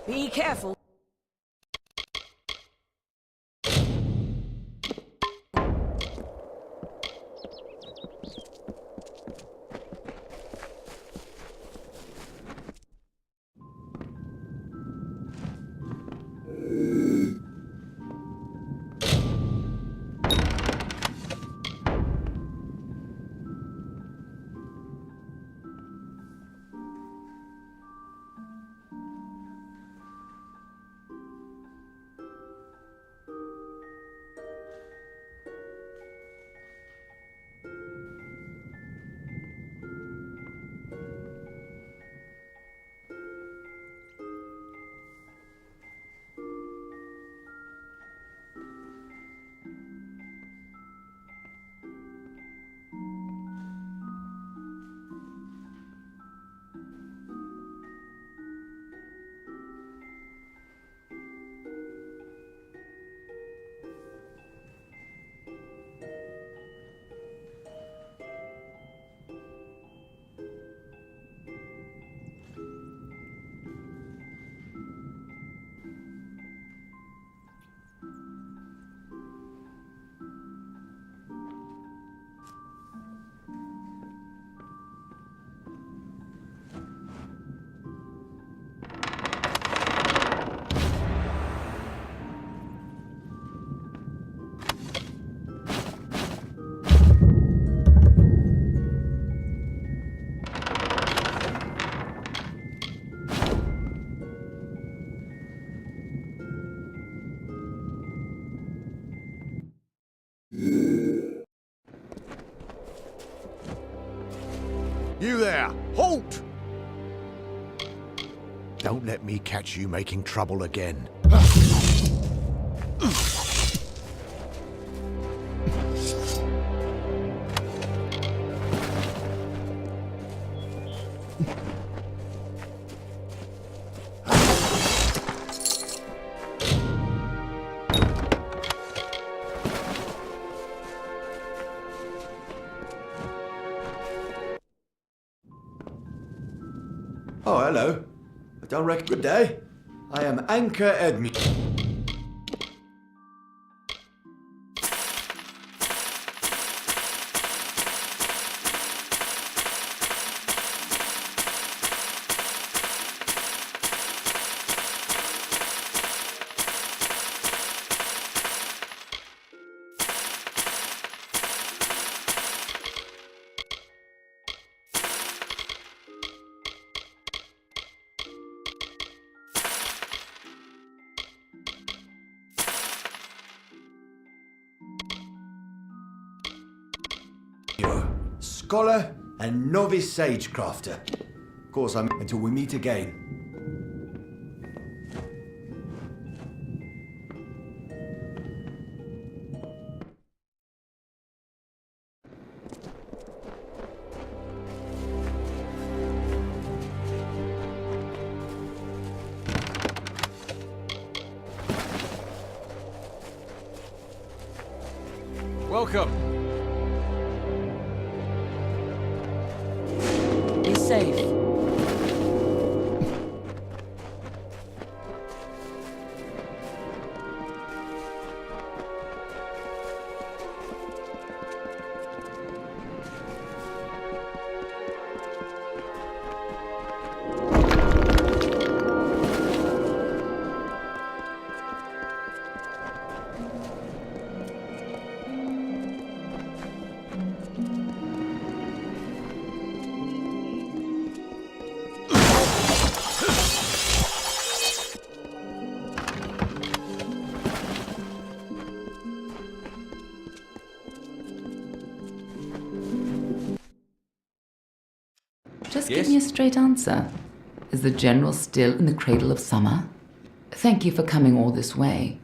Be careful. You there! Halt! Don't let me catch you making trouble again. Oh, hello. I don't reckon. Good day. I am Anchor Edme. Scholar and novice sagecrafter. Of course, I'm until we meet again. Welcome. Be safe. Just Yes? give me a straight answer. Is the General still in the cradle of summer? Thank you for coming all this way.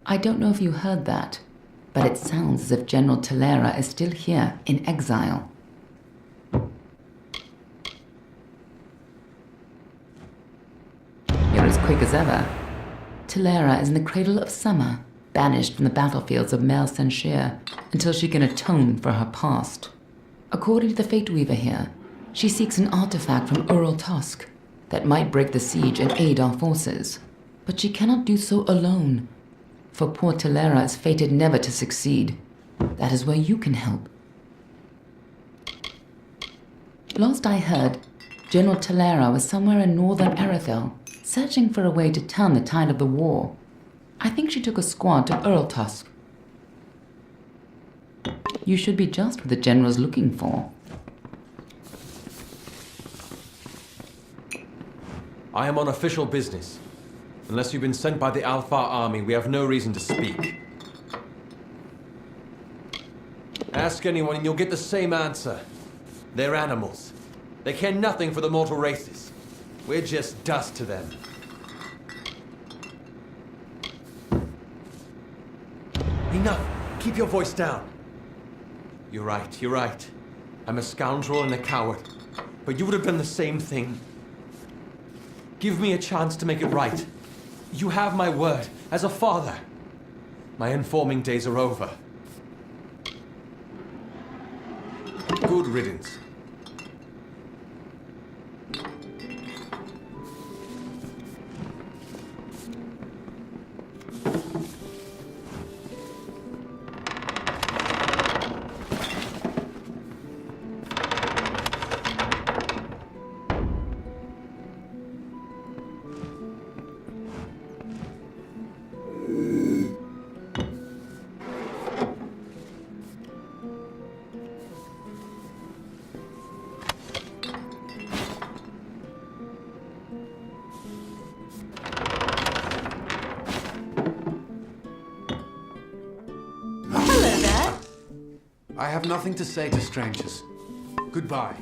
I don't know if you heard that, but it sounds as if General Talera is still here in exile. You're as quick as ever. Talera is in the cradle of summer, banished from the battlefields of Mel Senshir until she can atone for her past. According to the Fate Weaver here, she seeks an artifact from Ural Tusk. that might break the siege and aid our forces. But she cannot do so alone, for poor Telera is fated never to succeed. That is where you can help. Last I heard, General Telera was somewhere in northern Arathel, searching for a way to turn the tide of the war. I think she took a squad to Earltusk. You should be just what the general's looking for. I am on official business. Unless you've been sent by the Alfar army, we have no reason to speak. Ask anyone and you'll get the same answer. They're animals. They care nothing for the mortal races. We're just dust to them. Enough! Keep your voice down. You're right. I'm a scoundrel and a coward. But you would have done the same thing. Give me a chance to make it right. You have my word, as a father. My informing days are over. Good riddance. I have nothing to say to strangers. Goodbye.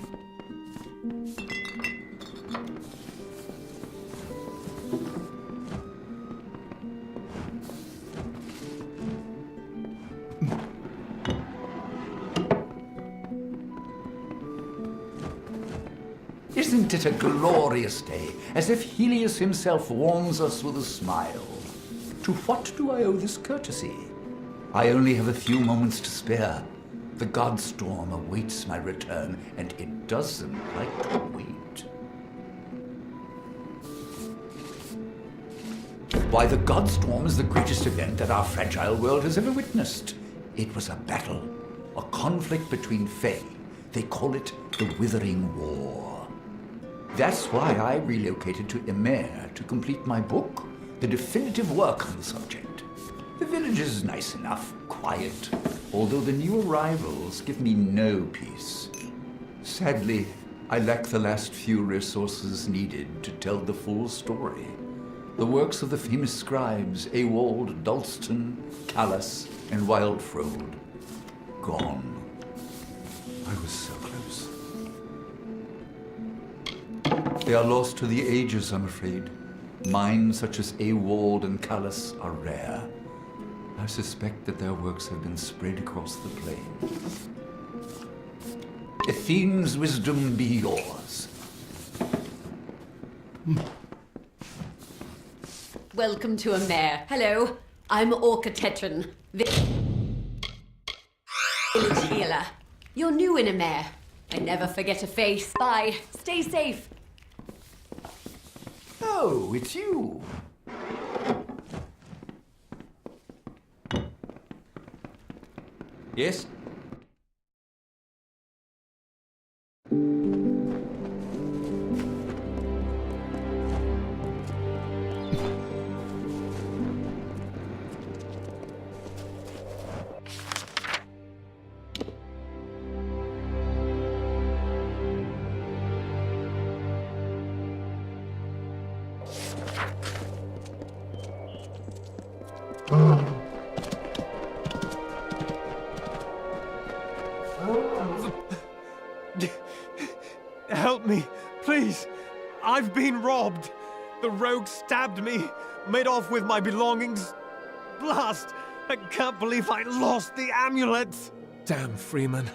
Isn't it a glorious day, as if Helios himself warms us with a smile? To what do I owe this courtesy? I only have a few moments to spare. The godstorm awaits my return, and it doesn't like to wait. Why, the godstorm is the greatest event that our fragile world has ever witnessed. It was a battle, a conflict between Fae. They call it the Withering War. That's why I relocated to Emer to complete my book, the definitive work on the subject. The village is nice enough, quiet, although the new arrivals give me no peace. Sadly, I lack the last few resources needed to tell the full story. The works of the famous scribes Ewald, Dalston, Callas, and Wildfrode. Gone. I was so close. They are lost to the ages, I'm afraid. Minds such as Ewald and Callas are rare. I suspect that their works have been spread across the plains. Athene's wisdom be yours. Welcome to Emer. Hello, I'm Orca Tetran, village healer. You're new in Emer. I never forget a face. Bye. Stay safe. Oh, it's you. Yes? Help me, please. I've been robbed. The rogue stabbed me, made off with my belongings. Blast! I can't believe I lost the amulet. Damn, Freeman.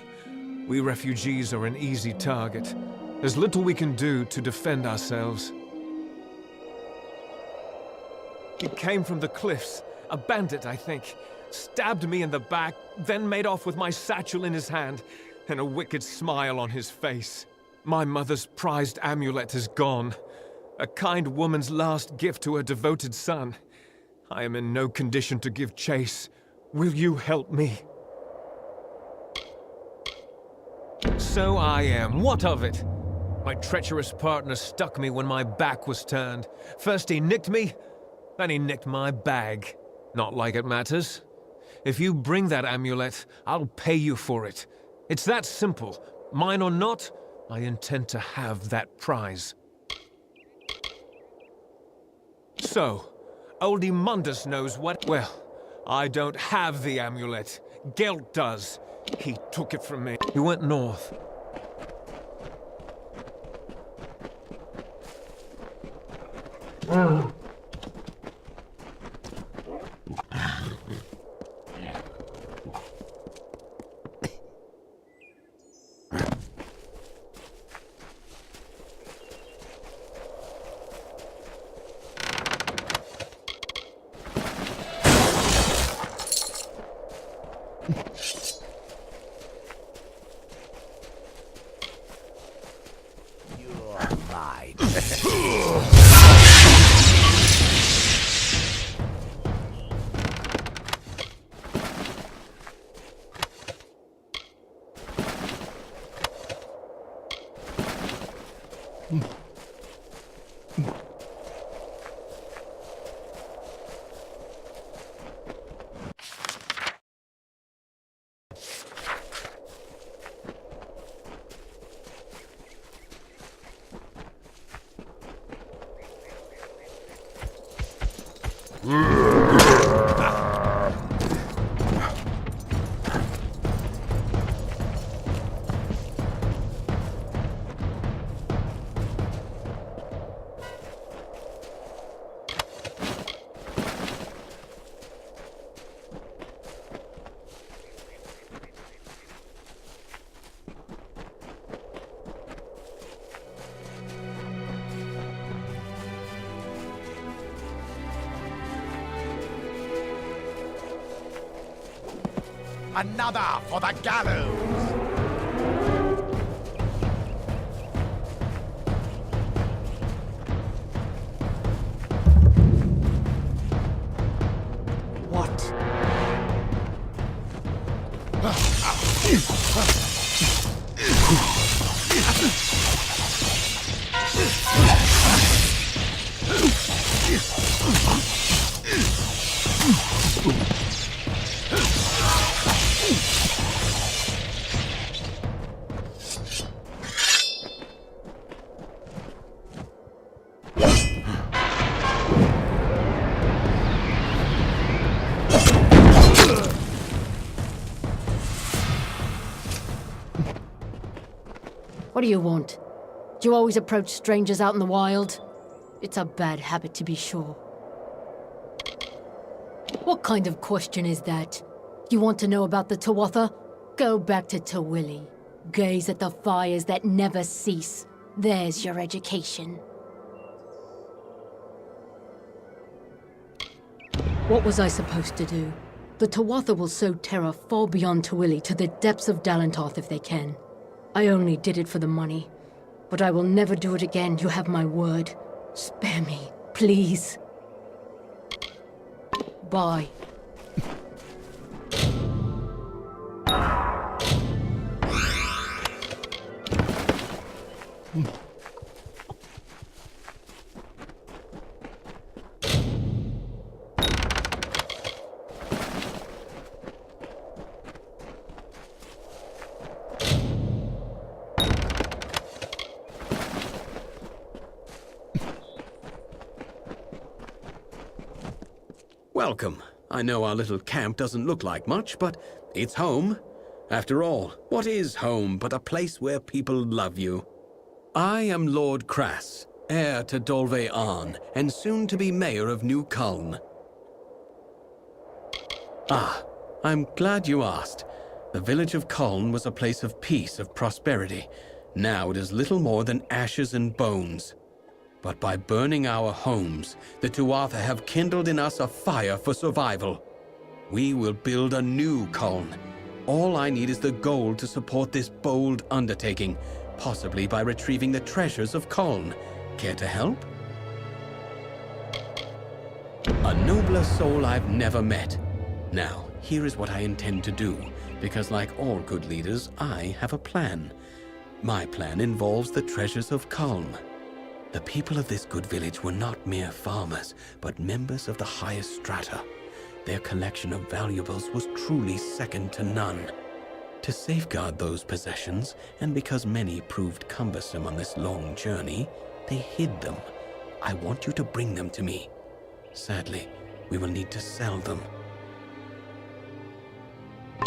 We refugees are an easy target. There's little we can do to defend ourselves. He came from the cliffs. A bandit, I think. Stabbed me in the back, then made off with my satchel in his hand, and a wicked smile on his face. My mother's prized amulet is gone. A kind woman's last gift to her devoted son. I am in no condition to give chase. Will you help me? So I am. What of it? My treacherous partner stuck me when my back was turned. First he nicked me, then he nicked my bag. Not like it matters. If you bring that amulet, I'll pay you for it. It's that simple. Mine or not, I intend to have that prize. So, old Mundus knows what... Well, I don't have the amulet. Gelt does. He took it from me. He went north. Another for the gallows! What? What do you want? Do you always approach strangers out in the wild? It's a bad habit, to be sure. What kind of question is that? You want to know about the Tuatha? Go back to Tawili. Gaze at the fires that never cease. There's your education. What was I supposed to do? The Tuatha will sow terror far beyond Tawili to the depths of Dalantarth if they can. I only did it for the money. But I will never do it again, you have my word. Spare me, please. Bye. Welcome. I know our little camp doesn't look like much, but it's home. After all, what is home but a place where people love you? I am Lord Crass, heir to Dolve Arn, and soon to be mayor of New Culm. Ah, I'm glad you asked. The village of Culm was a place of peace, of prosperity. Now it is little more than ashes and bones. But by burning our homes, the Tuatha have kindled in us a fire for survival. We will build a new Culm. All I need is the gold to support this bold undertaking, possibly by retrieving the treasures of Culm. Care to help? A nobler soul I've never met. Now, here is what I intend to do, because like all good leaders, I have a plan. My plan involves the treasures of Calm. The people of this good village were not mere farmers, but members of the highest strata. Their collection of valuables was truly second to none. To safeguard those possessions, and because many proved cumbersome on this long journey, they hid them. I want you to bring them to me. Sadly, we will need to sell them.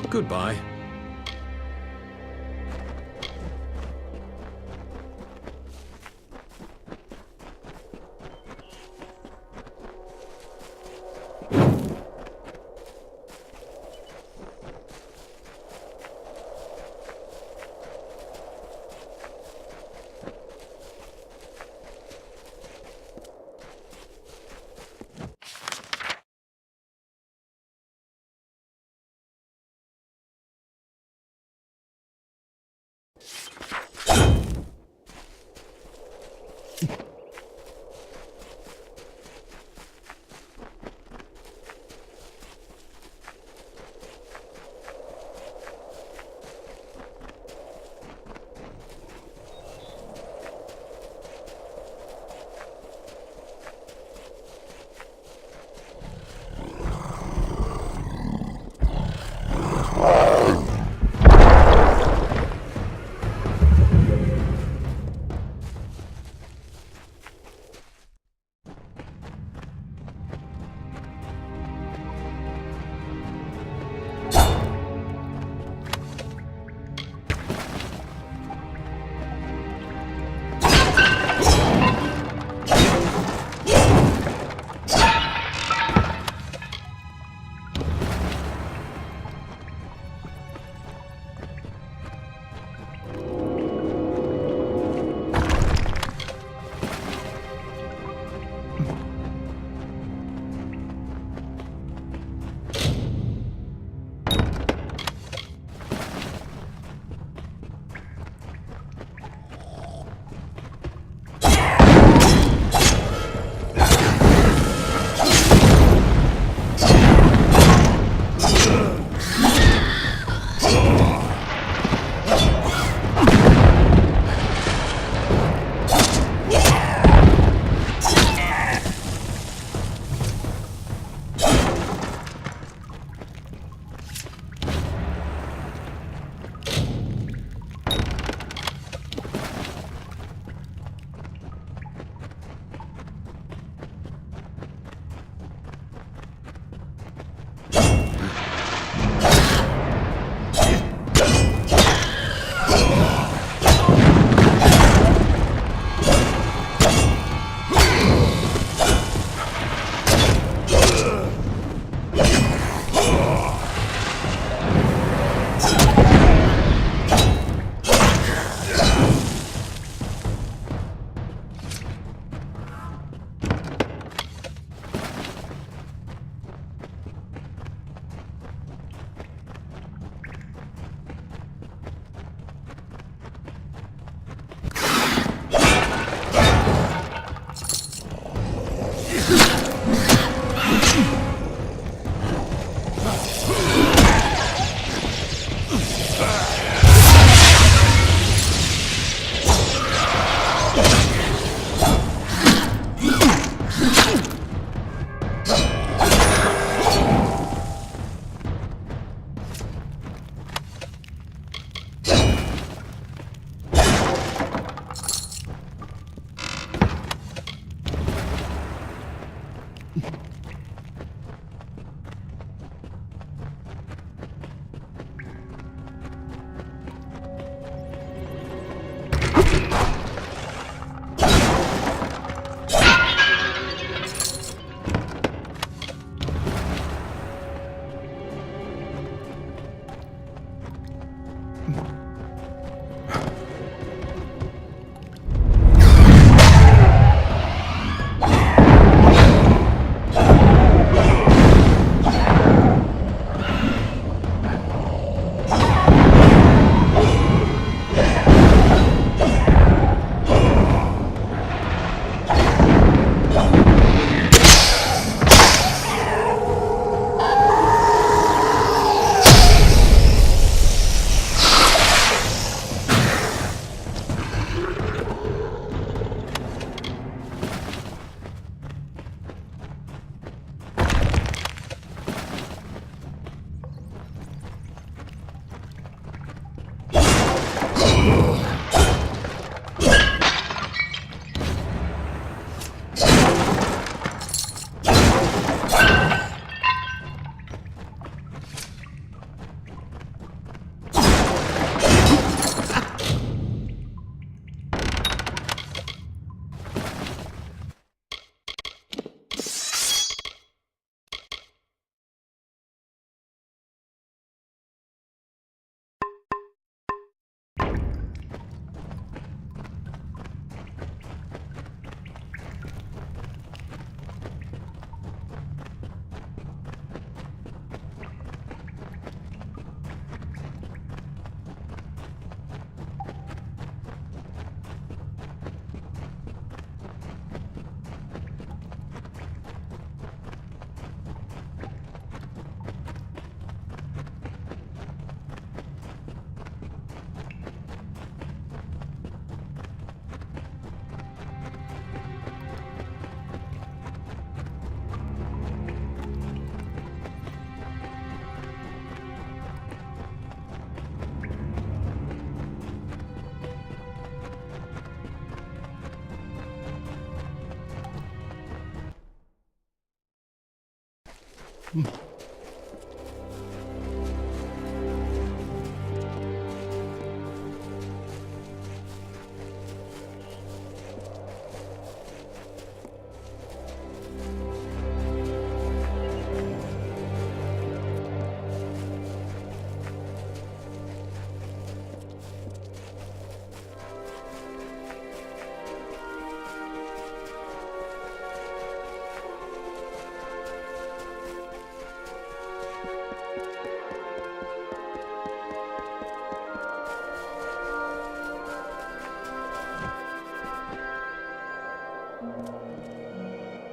Goodbye.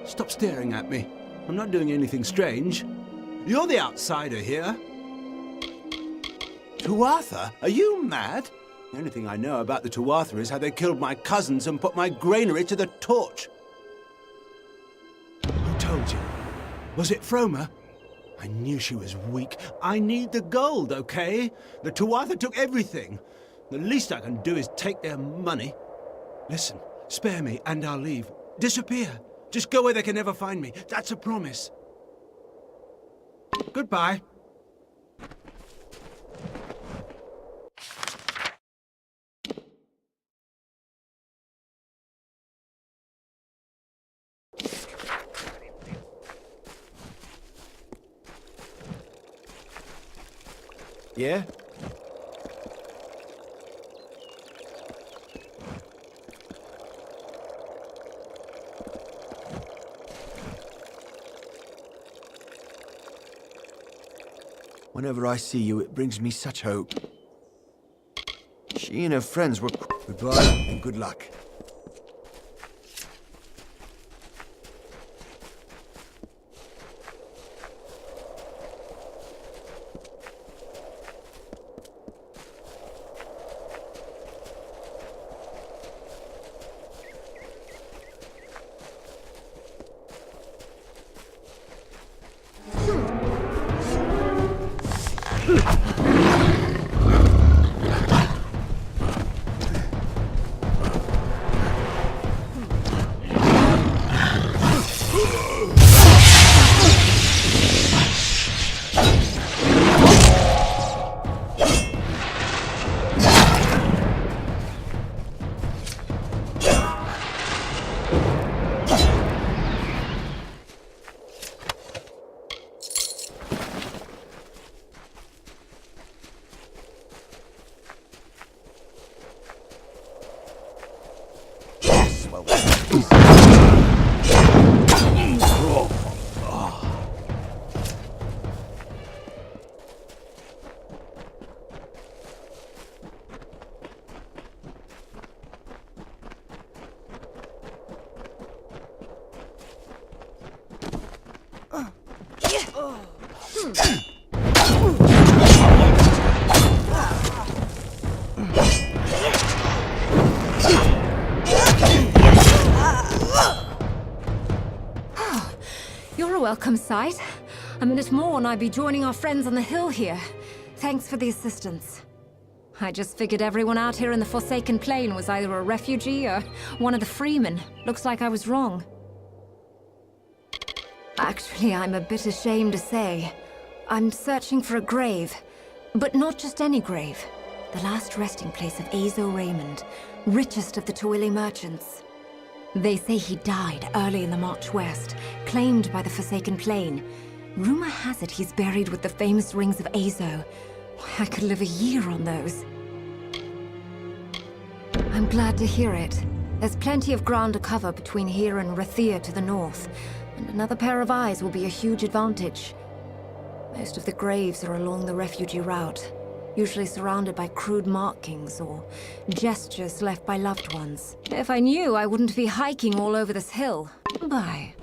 Stop staring at me. I'm not doing anything strange. You're the outsider here. Tuatha? Are you mad? The only thing I know about the Tuatha is how they killed my cousins and put my granary to the torch. Who told you? Was it Froma? I knew she was weak. I need the gold, okay? The Tuatha took everything. The least I can do is take their money. Listen, spare me and I'll leave. Disappear. Just go where they can never find me. That's a promise. Goodbye. Yeah? Whenever I see you, it brings me such hope. She and her friends were... Goodbye and good luck. You're a welcome sight. A minute more and I'd be joining our friends on the hill here. Thanks for the assistance. I just figured everyone out here in the Forsaken Plain was either a refugee or one of the freemen. Looks like I was wrong. Actually, I'm a bit ashamed to say. I'm searching for a grave. But not just any grave. The last resting place of Azo Raymond, richest of the Tuili merchants. They say he died early in the march west, claimed by the Forsaken Plain. Rumor has it he's buried with the famous rings of Azo. I could live a year on those. I'm glad to hear it. There's plenty of ground to cover between here and Rathir to the north, and another pair of eyes will be a huge advantage. Most of the graves are along the refugee route, usually surrounded by crude markings or gestures left by loved ones. If I knew, I wouldn't be hiking all over this hill. Bye.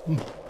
Hmm.